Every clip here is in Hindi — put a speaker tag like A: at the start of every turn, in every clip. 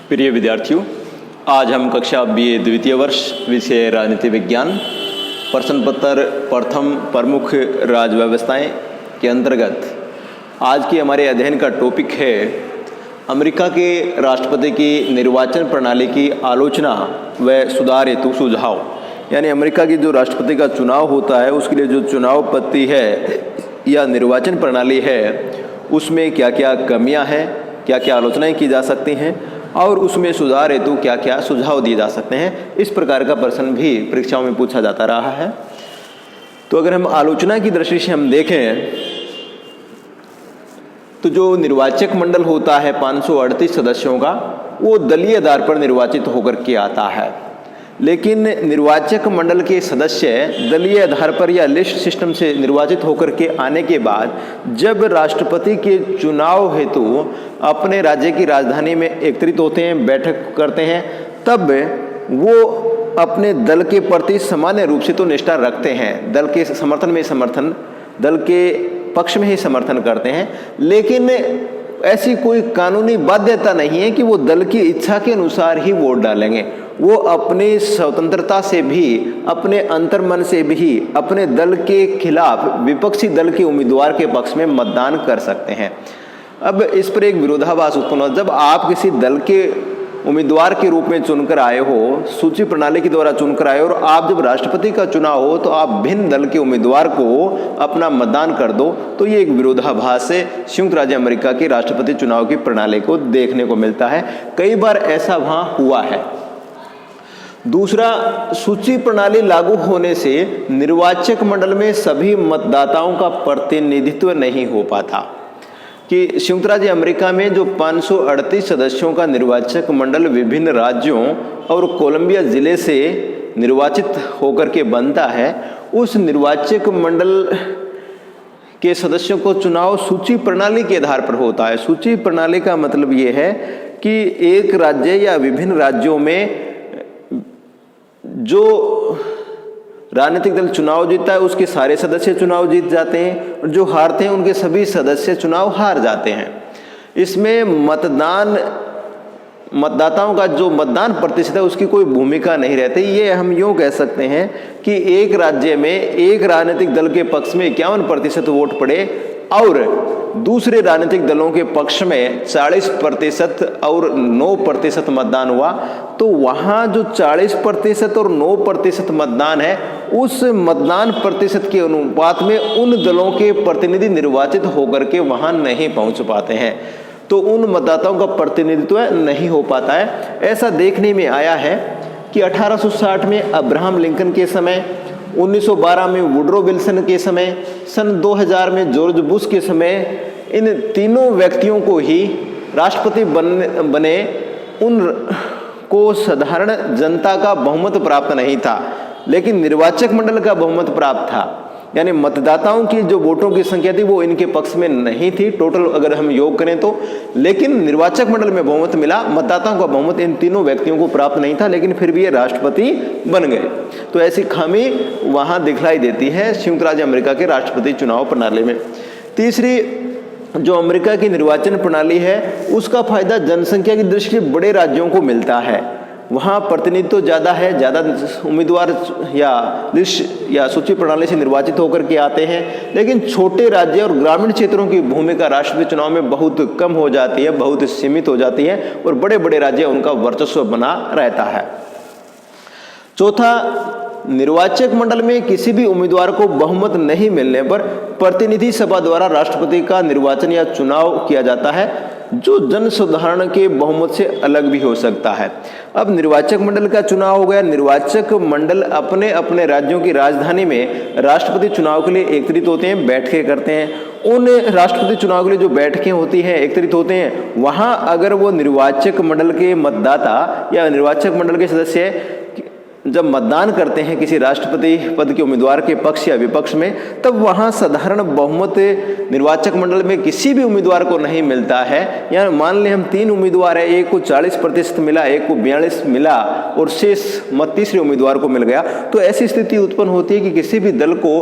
A: प्रिय विद्यार्थियों, आज हम कक्षा BA द्वितीय वर्ष विषय राजनीति विज्ञान प्रश्न पत्र प्रथम प्रमुख राज्य व्यवस्थाएं के अंतर्गत आज के हमारे अध्ययन का टॉपिक है अमेरिका के राष्ट्रपति की निर्वाचन प्रणाली की आलोचना व सुधार हेतु सुझाव। यानी अमेरिका की जो राष्ट्रपति का चुनाव होता है उसके लिए जो चुनाव पद्धति है या निर्वाचन प्रणाली है उसमें क्या क्या कमियां हैं, क्या क्या आलोचनाएं की जा सकती हैं और उसमें सुधार हेतु क्या क्या सुझाव दिए जा सकते हैं। इस प्रकार का प्रश्न भी परीक्षाओं में पूछा जाता रहा है। तो अगर हम आलोचना की दृष्टि से हम देखें तो जो निर्वाचक मंडल होता है 538 सदस्यों का, वो दलीय आधार पर निर्वाचित होकर के आता है। लेकिन निर्वाचक मंडल के सदस्य दलीय आधार पर या लिस्ट सिस्टम से निर्वाचित होकर के आने के बाद जब राष्ट्रपति के चुनाव हेतु अपने राज्य की राजधानी में एकत्रित होते हैं, बैठक करते हैं, तब वो अपने दल के प्रति सामान्य रूप से तो निष्ठा रखते हैं, दल के दल के पक्ष में ही समर्थन करते हैं। लेकिन ऐसी कोई कानूनी बाध्यता नहीं है कि वो दल की इच्छा के अनुसार ही वोट डालेंगे। वो अपनी स्वतंत्रता से भी, अपने अंतर्मन से भी अपने दल के खिलाफ विपक्षी दल के उम्मीदवार के पक्ष में मतदान कर सकते हैं। अब इस पर एक विरोधाभास उत्पन्न हो, जब आप किसी दल के उम्मीदवार के रूप में चुनकर आए हो, सूची प्रणाली के द्वारा चुनकर आए हो, और आप जब राष्ट्रपति का चुनाव हो तो आप भिन्न दल के उम्मीदवार को अपना मतदान कर दो, तो ये एक विरोधाभास से संयुक्त राज्य अमेरिका के राष्ट्रपति चुनाव की प्रणाली को देखने को मिलता है। कई बार ऐसा वहां हुआ है। दूसरा, सूची प्रणाली लागू होने से निर्वाचक मंडल में सभी मतदाताओं का प्रतिनिधित्व नहीं हो पाता कि संयुक्त राज्य अमेरिका में जो 538 सदस्यों का निर्वाचक मंडल विभिन्न राज्यों और कोलंबिया जिले से निर्वाचित होकर के बनता है, उस निर्वाचक मंडल के सदस्यों को चुनाव सूची प्रणाली के आधार पर होता है। सूची प्रणाली का मतलब ये है कि एक राज्य या विभिन्न राज्यों में जो राजनीतिक दल चुनाव जीतता है उसके सारे सदस्य चुनाव जीत जाते हैं, और जो हारते हैं उनके सभी सदस्य चुनाव हार जाते हैं। इसमें मतदाताओं का जो मतदान प्रतिशत है उसकी कोई भूमिका नहीं रहती। ये हम यूँ कह सकते हैं कि एक राज्य में एक राजनीतिक दल के पक्ष में 51% वोट पड़े और दूसरे राजनीतिक दलों के पक्ष में 40% और 9% मतदान हुआ, तो वहाँ जो 40% और 9% मतदान है, उस मतदान प्रतिशत के अनुपात में उन दलों के प्रतिनिधि निर्वाचित होकर के वहाँ नहीं पहुँच पाते हैं, तो उन मतदाताओं का प्रतिनिधित्व नहीं हो पाता है। ऐसा देखने में आया है कि 1860 में अब्राहम लिंकन के समय, 1912 में वुडरो विल्सन के समय, सन 2000 में जॉर्ज बुश के समय, इन तीनों व्यक्तियों को ही राष्ट्रपति बने उनको साधारण जनता का बहुमत प्राप्त नहीं था, लेकिन निर्वाचक मंडल का बहुमत प्राप्त था। यानी मतदाताओं की जो वोटों की संख्या थी वो इनके पक्ष में नहीं थी, टोटल अगर हम योग करें तो, लेकिन निर्वाचक मंडल में बहुमत मिला। मतदाताओं का बहुमत इन तीनों व्यक्तियों को प्राप्त नहीं था, लेकिन फिर भी ये राष्ट्रपति बन गए। तो ऐसी खामी वहाँ दिखलाई देती है संयुक्त राज्य अमेरिका के राष्ट्रपति चुनाव प्रणाली में। तीसरी, जो अमेरिका की निर्वाचन प्रणाली है उसका फायदा जनसंख्या की दृष्टि से बड़े राज्यों को मिलता है। वहाँ प्रतिनिधित्व ज़्यादा है, ज़्यादा उम्मीदवार या लिस्ट या सूची प्रणाली से निर्वाचित होकर के आते हैं, लेकिन छोटे राज्य और ग्रामीण क्षेत्रों की भूमिका राष्ट्रपति चुनाव में बहुत कम हो जाती है, बहुत सीमित हो जाती है, और बड़े बड़े राज्य उनका वर्चस्व बना रहता है। चौथा, निर्वाचक मंडल में किसी भी उम्मीदवार को बहुमत नहीं मिलने पर प्रतिनिधि सभा द्वारा राष्ट्रपति का निर्वाचन या चुनाव किया जाता है, जो जन साधारण के बहुमत से अलग भी हो सकता है। अब निर्वाचक मंडल का चुनाव हो गया। निर्वाचक मंडल अपने अपने राज्यों की राजधानी में राष्ट्रपति चुनाव के लिए एकत्रित होते हैं, बैठकें करते हैं। उन राष्ट्रपति चुनाव के लिए जो बैठकें होती हैं, एकत्रित होते हैं, वहाँ अगर वो निर्वाचक मंडल के मतदाता या निर्वाचक मंडल के सदस्य जब मतदान करते हैं किसी राष्ट्रपति पद के उम्मीदवार के पक्ष या विपक्ष में, तब वहाँ साधारण बहुमत निर्वाचक मंडल में किसी भी उम्मीदवार को नहीं मिलता है। यानी मान लें हम 3 उम्मीदवार है, एक को 40% मिला, एक को 42 मिला और शेष मत तीसरे उम्मीदवार को मिल गया, तो ऐसी स्थिति उत्पन्न होती है कि किसी भी दल को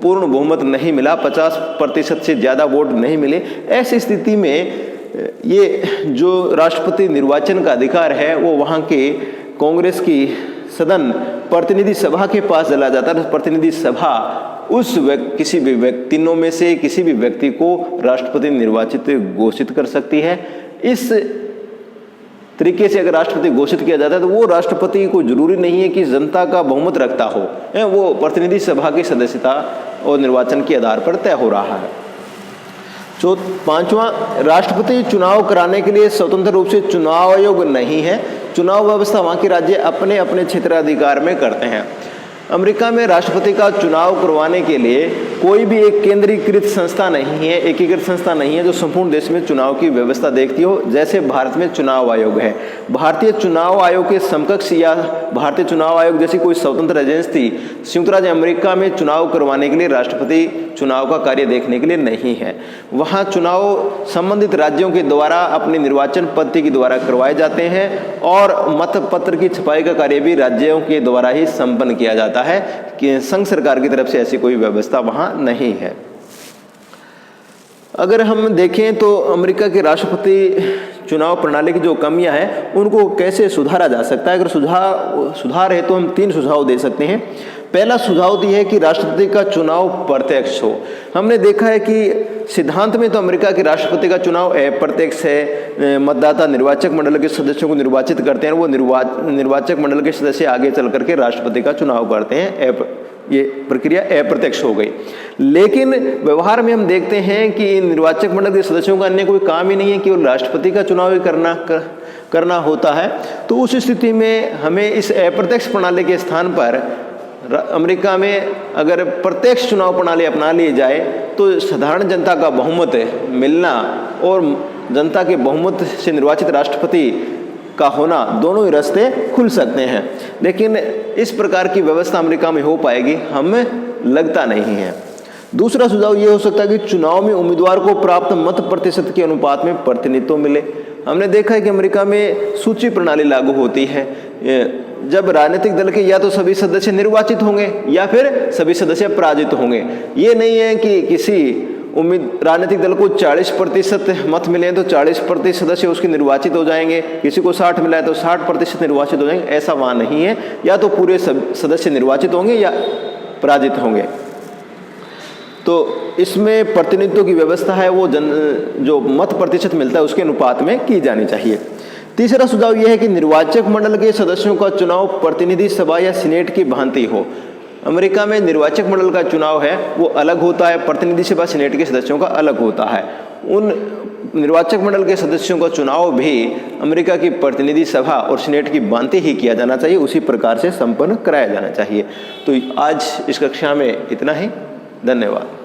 A: पूर्ण बहुमत नहीं मिला, 50% से ज़्यादा वोट नहीं मिले। ऐसी स्थिति में ये जो राष्ट्रपति निर्वाचन का अधिकार है वो वहाँ के कांग्रेस की सदन प्रतिनिधि सभा के पास चला जाता है। प्रतिनिधि सभा उस किसी भी तीनों में से किसी भी व्यक्ति को राष्ट्रपति निर्वाचित घोषित कर सकती है। इस तरीके से अगर राष्ट्रपति घोषित किया जाता है तो वो राष्ट्रपति को जरूरी नहीं है कि जनता का बहुमत रखता हो, वो प्रतिनिधि सभा की सदस्यता और निर्वाचन के आधार पर तय हो रहा है। जो पांचवा, राष्ट्रपति चुनाव कराने के लिए स्वतंत्र रूप से चुनाव आयोग नहीं है। चुनाव व्यवस्था वहाँ के राज्य अपने अपने क्षेत्राधिकार में करते हैं। अमेरिका में राष्ट्रपति का चुनाव करवाने के लिए कोई भी एक केंद्रीकृत संस्था नहीं है, एकीकृत संस्था नहीं है जो संपूर्ण देश में चुनाव की व्यवस्था देखती हो, जैसे भारत में चुनाव आयोग है। भारतीय चुनाव आयोग के समकक्ष या भारतीय चुनाव आयोग जैसी कोई स्वतंत्र एजेंसी संयुक्त राज्य अमेरिका में चुनाव करवाने के लिए राष्ट्रपति चुनाव का कार्य देखने के लिए नहीं है। वहाँ चुनाव संबंधित राज्यों के द्वारा अपनी निर्वाचन पद्धति के द्वारा करवाए जाते हैं और मतपत्र की छपाई का कार्य भी राज्यों के द्वारा ही संपन्न किया जाता है कि संघ सरकार की तरफ से ऐसी कोई व्यवस्था वहाँ नहीं है। अगर हम देखें तो अमेरिका के राष्ट्रपति चुनाव प्रणाली की जो कमियां हैं उनको कैसे सुधारा जा सकता है। अगर सुधार है तो हम 3 सुझाव दे सकते हैं। पहला सुझाव तो यह है कि राष्ट्रपति का चुनाव प्रत्यक्ष हो। हमने देखा है कि सिद्धांत में तो अमेरिका के राष्ट्रपति का चुनाव अप्रत्यक्ष है। मतदाता निर्वाचक मंडल के सदस्यों को निर्वाचित करते हैं, वो निर्वाचक मंडल के सदस्य आगे चल करके राष्ट्रपति का चुनाव करते हैं। ये प्रक्रिया अप्रत्यक्ष हो गई। लेकिन व्यवहार में हम देखते हैं कि निर्वाचक मंडल के सदस्यों का अन्य कोई काम ही नहीं है, केवल राष्ट्रपति का चुनाव ही करना होता है। तो उस स्थिति में हमें इस अप्रत्यक्ष प्रणाली के स्थान पर अमेरिका में अगर प्रत्यक्ष चुनाव प्रणाली अपना ली जाए तो साधारण जनता का बहुमत मिलना और जनता के बहुमत से निर्वाचित राष्ट्रपति का होना, दोनों ही रास्ते खुल सकते हैं। लेकिन इस प्रकार की व्यवस्था अमेरिका में हो पाएगी हमें लगता नहीं है। दूसरा सुझाव ये हो सकता है कि चुनाव में उम्मीदवार को प्राप्त मत प्रतिशत के अनुपात में प्रतिनिधित्व मिले। हमने देखा है कि अमेरिका में सूची प्रणाली लागू होती है। जब राजनीतिक दल के या तो सभी सदस्य निर्वाचित होंगे या फिर सभी सदस्य पराजित होंगे। ये नहीं है कि किसी राजनीतिक दल को 40% मत मिले तो 40% सदस्य उसके निर्वाचित हो जाएंगे, किसी को 60 मिला है तो 60% निर्वाचित हो जाएंगे। ऐसा वहाँ नहीं है, या तो पूरे सदस्य निर्वाचित होंगे या पराजित होंगे। तो इसमें प्रतिनिधित्व की व्यवस्था है वो जो मत प्रतिशत मिलता है उसके अनुपात में की जानी चाहिए। तीसरा सुझाव यह है कि निर्वाचक मंडल के सदस्यों का चुनाव प्रतिनिधि सभा या सीनेट की भांति हो। अमेरिका में निर्वाचक मंडल का चुनाव है वो अलग होता है, प्रतिनिधि सभा सीनेट के सदस्यों का अलग होता है। उन निर्वाचक मंडल के सदस्यों का चुनाव भी अमेरिका की प्रतिनिधि सभा और सीनेट की भांति ही किया जाना चाहिए, उसी प्रकार से संपन्न कराया जाना चाहिए। तो आज इस कक्षा में इतना ही। धन्यवाद।